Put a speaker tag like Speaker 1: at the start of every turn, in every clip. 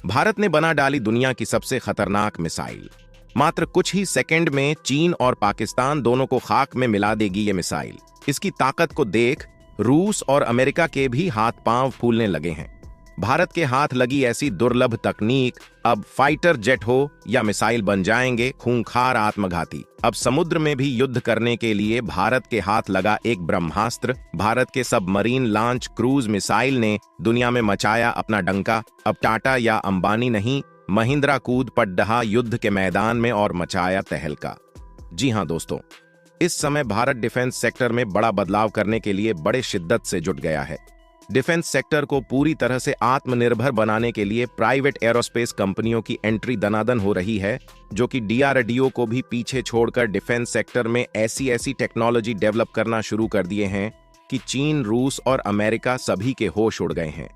Speaker 1: भारत ने बना डाली दुनिया की सबसे खतरनाक मिसाइल। मात्र कुछ ही सेकंड में चीन और पाकिस्तान दोनों को खाक में मिला देगी ये मिसाइल। इसकी ताकत को देख रूस और अमेरिका के भी हाथ पांव फूलने लगे हैं। भारत के हाथ लगी ऐसी दुर्लभ तकनीक अब फाइटर जेट हो या मिसाइल बन जाएंगे खूंखार आत्मघाती। अब समुद्र में भी युद्ध करने के लिए भारत के हाथ लगा एक ब्रह्मास्त्र। भारत के सबमरीन लॉन्च क्रूज मिसाइल ने दुनिया में मचाया अपना डंका। अब टाटा या अंबानी नहीं, महिंद्रा कूद पड़ युद्ध के मैदान में और मचाया तहलका। जी हां दोस्तों, इस समय भारत डिफेंस सेक्टर में बड़ा बदलाव करने के लिए बड़े शिद्दत से जुट गया है। डिफेंस सेक्टर को पूरी तरह से आत्मनिर्भर बनाने के लिए प्राइवेट एरोस्पेस कंपनियों की एंट्री दनादन हो रही है, जो कि डीआरडीओ को भी पीछे छोड़कर डिफेंस सेक्टर में ऐसी टेक्नोलॉजी डेवलप करना शुरू कर दिए हैं कि चीन, रूस और अमेरिका सभी के होश उड़ गए हैं।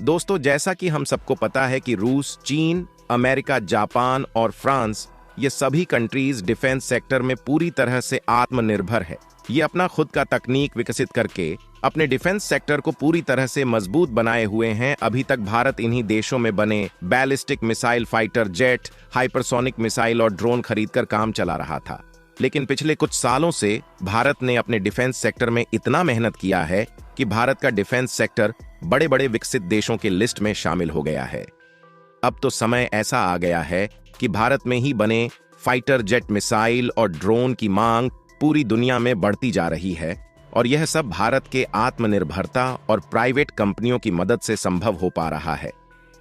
Speaker 1: दोस्तों, जैसा कि हम सबको पता है कि रूस, चीन, अमेरिका, जापान और फ्रांस, ये सभी कंट्रीज डिफेंस सेक्टर में पूरी तरह से आत्मनिर्भर है। ये अपना खुद का तकनीक विकसित करके अपने डिफेंस सेक्टर को पूरी तरह से मजबूत बनाए हुए हैं। अभी तक भारत इन्हीं देशों में बने ballistic missile, fighter jet, hypersonic missile और ड्रोन खरीदकर काम चला रहा था। लेकिन पिछले कुछ सालों से भारत ने अपने डिफेंस सेक्टर में इतना मेहनत किया है कि भारत का डिफेंस सेक्टर बड़े बड़े विकसित देशों की लिस्ट में शामिल हो गया है। अब तो समय ऐसा आ गया है कि भारत में ही बने फाइटर जेट, मिसाइल और ड्रोन की मांग पूरी दुनिया में बढ़ती जा रही है, और यह सब भारत के आत्मनिर्भरता और प्राइवेट कंपनियों की मदद से संभव हो पा रहा है।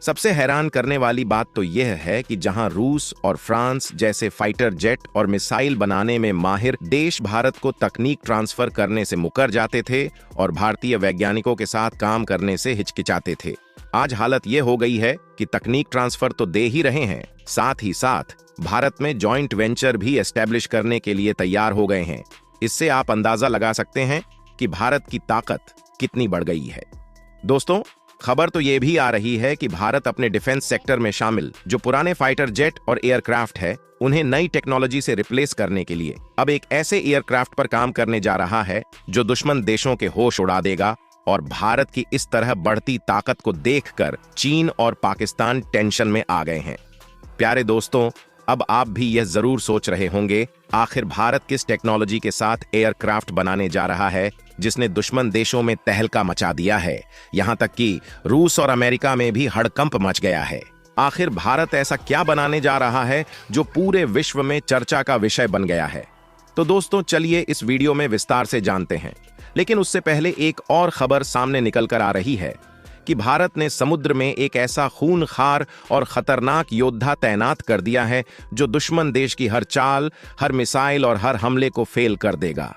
Speaker 1: सबसे हैरान करने वाली बात तो यह है कि जहां रूस और फ्रांस जैसे फाइटर जेट और मिसाइल बनाने में माहिर देश भारत को तकनीक ट्रांसफर करने से मुकर जाते थे और भारतीय वैज्ञानिकों के साथ काम करने से हिचकिचाते थे, आज हालत यह हो गई है कि तकनीक ट्रांसफर तो दे ही रहे हैं, साथ ही साथ भारत में जॉइंट वेंचर भी एस्टेब्लिश करने के लिए तैयार हो गए हैं। इससे आप अंदाजा लगा सकते हैं कि भारत की ताकत कितनी बढ़ गई है। दोस्तों, खबर तो यह भी आ रही है कि भारत अपने डिफेंस सेक्टर में शामिल जो पुराने फाइटर जेट और एयरक्राफ्ट है, उन्हें नई टेक्नोलॉजी से रिप्लेस करने के लिए अब एक ऐसे एयरक्राफ्ट पर काम करने जा रहा है जो दुश्मन देशों के होश उड़ा देगा। और भारत की इस तरह बढ़ती ताकत को देखकर चीन और पाकिस्तान टेंशन में आ गए हैं। प्यारे दोस्तों, अब आप भी यह जरूर सोच रहे होंगे, आखिर भारत किस टेक्नोलॉजी के साथ एयरक्राफ्ट बनाने जा रहा है जिसने दुश्मन देशों में तहलका मचा दिया है, यहां तक कि रूस और अमेरिका में भी हड़कंप मच गया है। आखिर भारत ऐसा क्या बनाने जा रहा है जो पूरे विश्व में चर्चा का विषय बन गया है? तो दोस्तों, चलिए इस वीडियो में विस्तार से जानते हैं। लेकिन उससे पहले एक और खबर सामने निकल कर आ रही है कि भारत ने समुद्र में एक ऐसा खूनखार और खतरनाक योद्धा तैनात कर दिया है जो दुश्मन देश की हर चाल, हर मिसाइल और हर हमले को फेल कर देगा।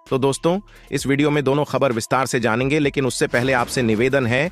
Speaker 1: तो दोस्तों, इस वीडियो में दोनों खबर विस्तार से जानेंगे, लेकिन उससे पहले आपसे निवेदन है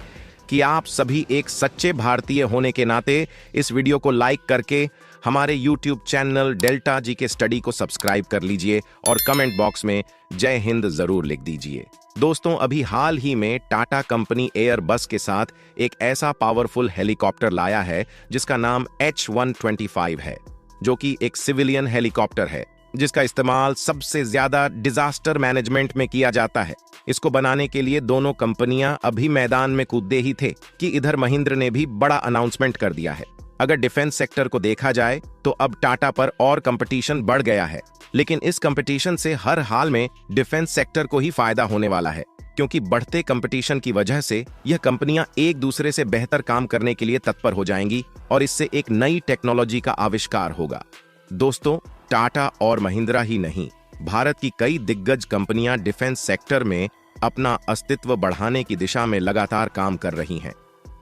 Speaker 1: कि आप सभी एक सच्चे भारतीय होने के नाते इस वीडियो को लाइक करके हमारे YouTube चैनल डेल्टा जी के स्टडी को सब्सक्राइब कर लीजिए और कमेंट बॉक्स में जय हिंद जरूर लिख दीजिए। दोस्तों, अभी हाल ही में टाटा कंपनी एयरबस के साथ एक ऐसा पावरफुल हेलीकॉप्टर लाया है जिसका नाम H125 है, जो कि एक सिविलियन हेलीकॉप्टर है जिसका इस्तेमाल सबसे ज्यादा डिजास्टर मैनेजमेंट में किया जाता है। इसको बनाने के लिए दोनों कंपनियां अभी मैदान में कूदे ही थे कि इधर महिंद्रा ने भी बड़ा अनाउंसमेंट कर दिया है। अगर डिफेंस सेक्टर को देखा जाए तो अब टाटा पर और कंपटीशन बढ़ गया है, लेकिन इस कंपटीशन से हर हाल में डिफेंस सेक्टर को ही फायदा होने वाला है, क्योंकि बढ़ते कंपटीशन की वजह से यह कंपनियां एक दूसरे से बेहतर काम करने के लिए तत्पर हो जाएंगी और इससे एक नई टेक्नोलॉजी का आविष्कार होगा। दोस्तों, टाटा और महिंद्रा ही नहीं, भारत की कई दिग्गज कंपनियां डिफेंस सेक्टर में अपना अस्तित्व बढ़ाने की दिशा में लगातार काम कर रही हैं।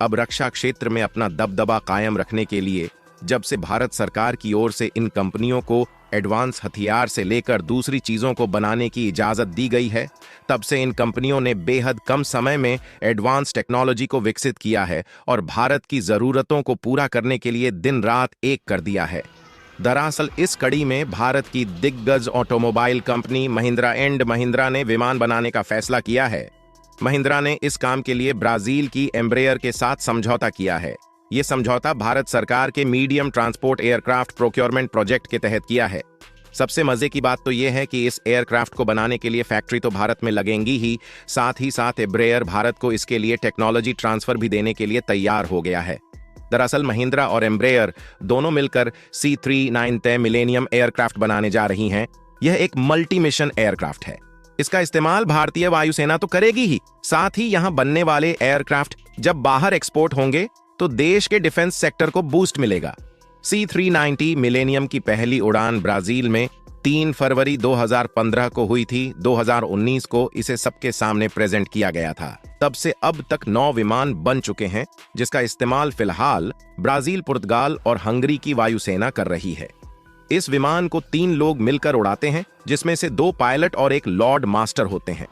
Speaker 1: अब रक्षा क्षेत्र में अपना दबदबा कायम रखने के लिए जब से भारत सरकार की ओर से इन कंपनियों को एडवांस हथियार से लेकर दूसरी चीजों को बनाने की इजाजत दी गई है, तब से इन कंपनियों ने बेहद कम समय में एडवांस टेक्नोलॉजी को विकसित किया है और भारत की जरूरतों को पूरा करने के लिए दिन रात एक कर दिया है। दरअसल इस कड़ी में भारत की दिग्गज ऑटोमोबाइल कंपनी महिंद्रा ने विमान बनाने का फैसला किया है। महिंद्रा ने इस काम के लिए ब्राजील की एम्ब्रेयर के साथ समझौता किया है। यह समझौता भारत सरकार के medium transport aircraft procurement project के तहत किया है। सबसे मजे की बात तो यह है कि इस एयरक्राफ्ट को बनाने के लिए फैक्ट्री तो भारत में लगेंगी ही साथ एम्ब्रेयर भारत को इसके लिए टेक्नोलॉजी ट्रांसफर भी देने के लिए तैयार हो गया है। दरअसल महिंद्रा और एम्ब्रेयर दोनों मिलकर C-390 मिलेनियम एयरक्राफ्ट बनाने जा रही हैं। यह एक मल्टी मिशन एयरक्राफ्ट है। इसका इस्तेमाल भारतीय वायुसेना तो करेगी ही, साथ ही यहां बनने वाले एयरक्राफ्ट जब बाहर एक्सपोर्ट होंगे तो देश के डिफेंस सेक्टर को बूस्ट मिलेगा। C-390 मिलेनियम की पहली उड़ान ब्राजील में 3 फरवरी 2015 को हुई थी। 2019 को इसे सबके सामने प्रेजेंट किया गया था। तब से अब तक 9 विमान बन चुके हैं, जिसका इस्तेमाल फिलहाल ब्राजील, पुर्तगाल और हंगरी की वायुसेना कर रही है। इस विमान को 3 लोग मिलकर उड़ाते हैं, जिसमें से 2 पायलट और 1 लॉर्ड मास्टर होते हैं।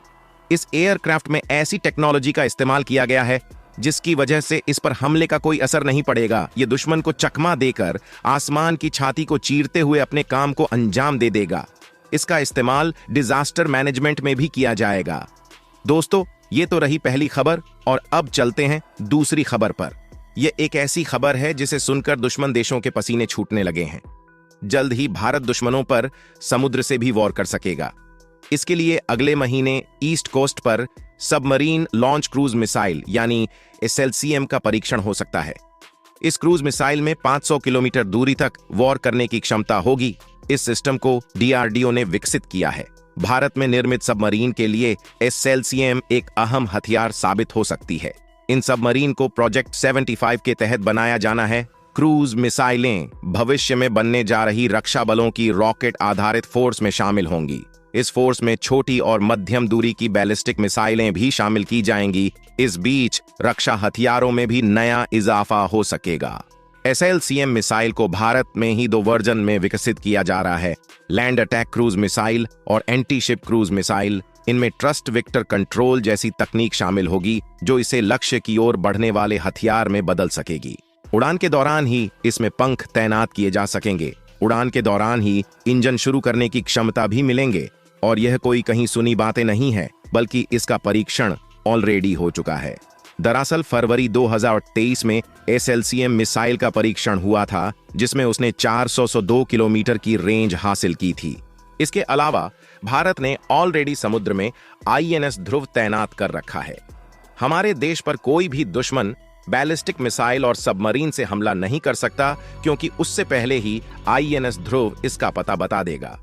Speaker 1: इस एयरक्राफ्ट में ऐसी टेक्नोलॉजी का इस्तेमाल किया गया है जिसकी वजह से इस पर हमले का कोई असर नहीं पड़ेगा। ये दुश्मन को चकमा देकर आसमान की छाती को चीरते हुए अपने काम को अंजाम दे देगा। इसका इस्तेमाल डिजास्टर मैनेजमेंट में भी किया जाएगा। दोस्तों, ये तो रही पहली खबर और अब चलते हैं दूसरी खबर पर। यह एक ऐसी खबर है जिसे सुनकर दुश्मन देशों के पसीने छूटने लगे हैं। जल्द ही भारत दुश्मनों पर समुद्र से भी वॉर कर सकेगा। इसके लिए अगले महीने ईस्ट कोस्ट पर सबमरीन लॉन्च क्रूज मिसाइल यानी SLCM का परीक्षण हो सकता है। इस क्रूज मिसाइल में 500 किलोमीटर दूरी तक वॉर करने की क्षमता होगी। इस सिस्टम को DRDO ने विकसित किया है। भारत में निर्मित सबमरीन के लिए SLCM एक अहम हथियार साबित हो सकती है। इन सबमरीन को प्रोजेक्ट 75 के तहत बनाया जाना है। क्रूज मिसाइलें भविष्य में बनने जा रही रक्षा बलों की रॉकेट आधारित फोर्स में शामिल होंगी। इस फोर्स में छोटी और मध्यम दूरी की बैलिस्टिक मिसाइलें भी शामिल की जाएंगी। इस बीच रक्षा हथियारों में भी नया इजाफा हो सकेगा। SLCM मिसाइल को भारत में ही 2 वर्जन में विकसित किया जा रहा है, लैंड अटैक क्रूज मिसाइल और एंटी शिप क्रूज मिसाइल। इनमें ट्रस्ट वेक्टर कंट्रोल जैसी तकनीक शामिल होगी, जो इसे लक्ष्य की ओर बढ़ने वाले हथियार में बदल सकेगी। उड़ान के दौरान ही इसमें पंख तैनात किए जा सकेंगे। उड़ान के दौरान ही इंजन शुरू करने की क्षमता भी मिलेंगे। और यह कोई कहीं सुनी बातें नहीं है, बल्कि इसका परीक्षण ऑलरेडी हो चुका है। दरअसल फरवरी 2023 में SLCM मिसाइल का परीक्षण हुआ था, जिसमें उसने 402 किलोमीटर की रेंज हासिल की थी। इसके अलावा भारत ने ऑलरेडी समुद्र में INS ध्रुव तैनात कर रखा है। हमारे देश पर कोई भी दुश्मन बैलिस्टिक मिसाइल और सबमरीन से हमला नहीं कर सकता, क्योंकि उससे पहले ही INS ध्रुव इसका पता बता देगा।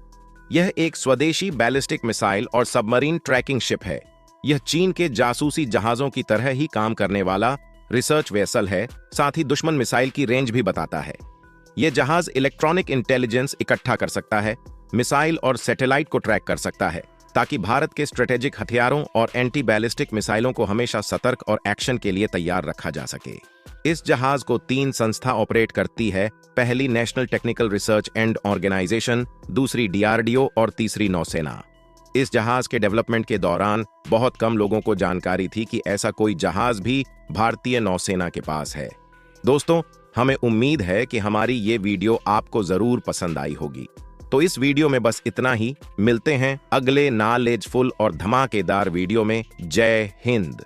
Speaker 1: यह एक स्वदेशी बैलिस्टिक मिसाइल और सबमरीन ट्रैकिंग शिप है। यह चीन के जासूसी जहाजों की तरह ही काम करने वाला रिसर्च वेसल है। साथ ही दुश्मन मिसाइल की रेंज भी बताता है। यह जहाज इलेक्ट्रॉनिक इंटेलिजेंस इकट्ठा कर सकता है, मिसाइल और सैटेलाइट को ट्रैक कर सकता है, ताकि भारत के स्ट्रेटेजिक हथियारों और एंटी बैलिस्टिक मिसाइलों को हमेशा सतर्क और एक्शन के लिए तैयार रखा जा सके। इस जहाज को 3 संस्था ऑपरेट करती है। पहली national technical research and organisation, दूसरी DRDO और तीसरी नौसेना। इस जहाज के डेवलपमेंट के दौरान बहुत कम लोगों को जानकारी थी कि ऐसा कोई जहाज भी भारतीय नौसेना के पास है। दोस्तों, हमें उम्मीद है कि हमारी ये वीडियो आपको जरूर पसंद आई होगी। तो इस वीडियो में बस इतना ही। मिलते हैं अगले नॉलेजफुल और धमाकेदार वीडियो में। जय हिंद।